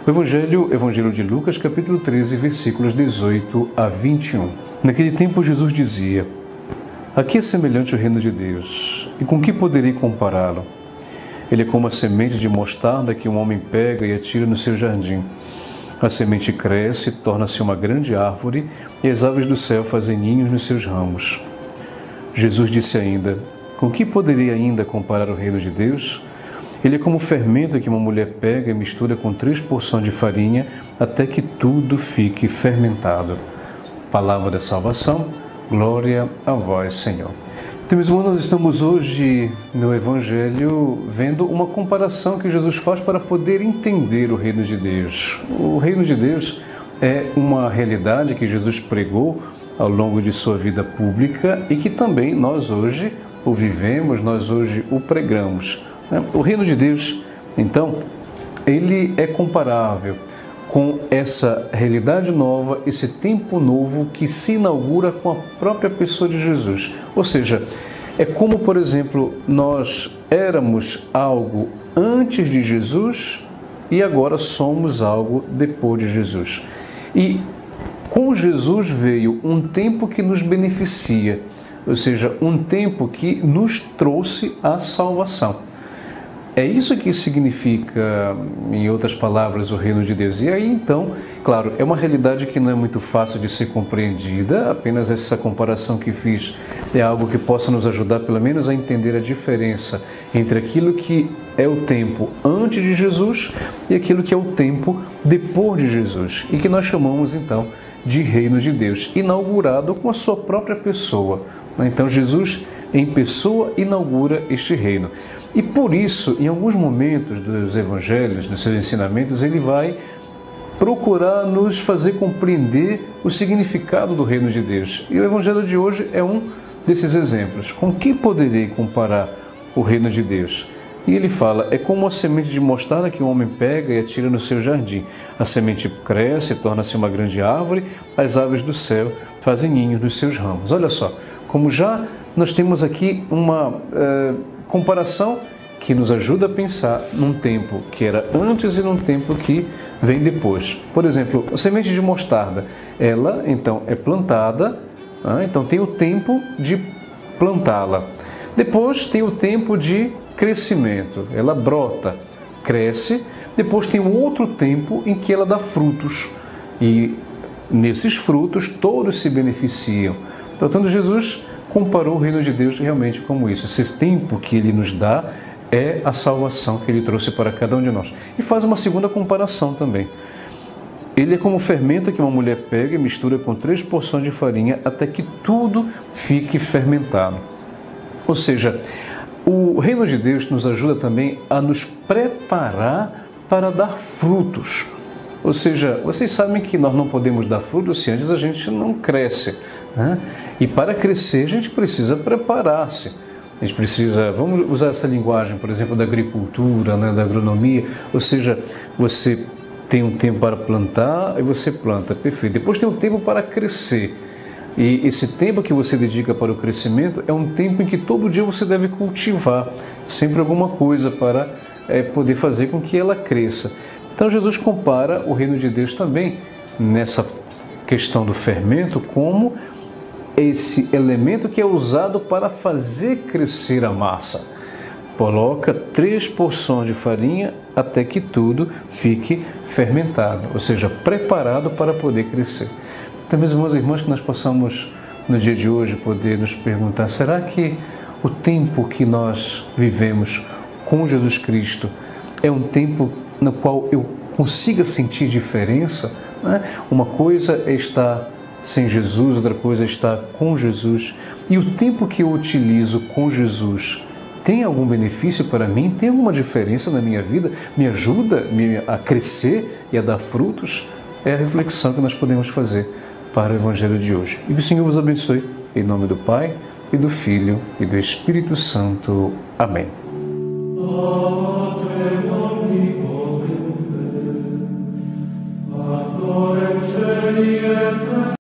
Evangelho de Lucas, capítulo 13, versículos 18 a 21. Naquele tempo Jesus dizia: "A que é semelhante o reino de Deus? E com que poderei compará-lo? Ele é como a semente de mostarda que um homem pega e atira no seu jardim. A semente cresce, torna-se uma grande árvore, e as aves do céu fazem ninhos nos seus ramos." Jesus disse ainda: "Com que poderei ainda comparar o reino de Deus? Ele é como o fermento que uma mulher pega e mistura com 3 porções de farinha até que tudo fique fermentado." Palavra da salvação, glória a vós, Senhor. Então, meus irmãos, nós estamos hoje no Evangelho vendo uma comparação que Jesus faz para poder entender o reino de Deus. O reino de Deus é uma realidade que Jesus pregou ao longo de sua vida pública e que também nós hoje o vivemos, nós hoje o pregamos. O reino de Deus, então, ele é comparável com essa realidade nova, esse tempo novo que se inaugura com a própria pessoa de Jesus. Ou seja, é como, por exemplo, nós éramos algo antes de Jesus e agora somos algo depois de Jesus. E com Jesus veio um tempo que nos beneficia, ou seja, um tempo que nos trouxe a salvação. É isso que significa, em outras palavras, o reino de Deus. E aí, então, claro, é uma realidade que não é muito fácil de ser compreendida, apenas essa comparação que fiz é algo que possa nos ajudar, pelo menos, a entender a diferença entre aquilo que é o tempo antes de Jesus e aquilo que é o tempo depois de Jesus, e que nós chamamos, então, de reino de Deus, inaugurado com a sua própria pessoa. Então, Jesus, em pessoa, inaugura este reino. E por isso, em alguns momentos dos evangelhos, dos seus ensinamentos, ele vai procurar nos fazer compreender o significado do reino de Deus. E o evangelho de hoje é um desses exemplos. Com que poderei comparar o reino de Deus? E ele fala: é como a semente de mostarda que um homem pega e atira no seu jardim. A semente cresce, torna-se uma grande árvore, as aves do céu fazem ninhos nos seus ramos. Olha só, como já nós temos aqui uma comparação que nos ajuda a pensar num tempo que era antes e num tempo que vem depois. Por exemplo, a semente de mostarda, ela então é plantada, então tem o tempo de plantá-la. Depois tem o tempo de crescimento, ela brota, cresce. Depois tem um outro tempo em que ela dá frutos e nesses frutos todos se beneficiam. Portanto, Jesus comparou o reino de Deus realmente como isso. Esse tempo que ele nos dá é a salvação que ele trouxe para cada um de nós. E faz uma segunda comparação também. Ele é como o fermento que uma mulher pega e mistura com 3 porções de farinha até que tudo fique fermentado. Ou seja, o reino de Deus nos ajuda também a nos preparar para dar frutos. Ou seja, vocês sabem que nós não podemos dar frutos se antes a gente não cresce, né? E para crescer a gente precisa preparar-se. A gente precisa, vamos usar essa linguagem, por exemplo, da agricultura, né, da agronomia. Ou seja, você tem um tempo para plantar e você planta, perfeito. Depois tem um tempo para crescer. E esse tempo que você dedica para o crescimento é um tempo em que todo dia você deve cultivar sempre alguma coisa para poder fazer com que ela cresça. Então Jesus compara o reino de Deus também nessa questão do fermento como esse elemento que é usado para fazer crescer a massa. Coloca 3 porções de farinha até que tudo fique fermentado, ou seja, preparado para poder crescer. Então, meus irmãos e irmãs, que nós possamos no dia de hoje poder nos perguntar: será que o tempo que nós vivemos com Jesus Cristo é um tempo no qual eu consiga sentir diferença? Uma coisa é estar sem Jesus, outra coisa é estar com Jesus. E o tempo que eu utilizo com Jesus tem algum benefício para mim? Tem alguma diferença na minha vida? Me ajuda a crescer e a dar frutos? É a reflexão que nós podemos fazer para o Evangelho de hoje. E que o Senhor vos abençoe. Em nome do Pai, e do Filho, e do Espírito Santo. Amém.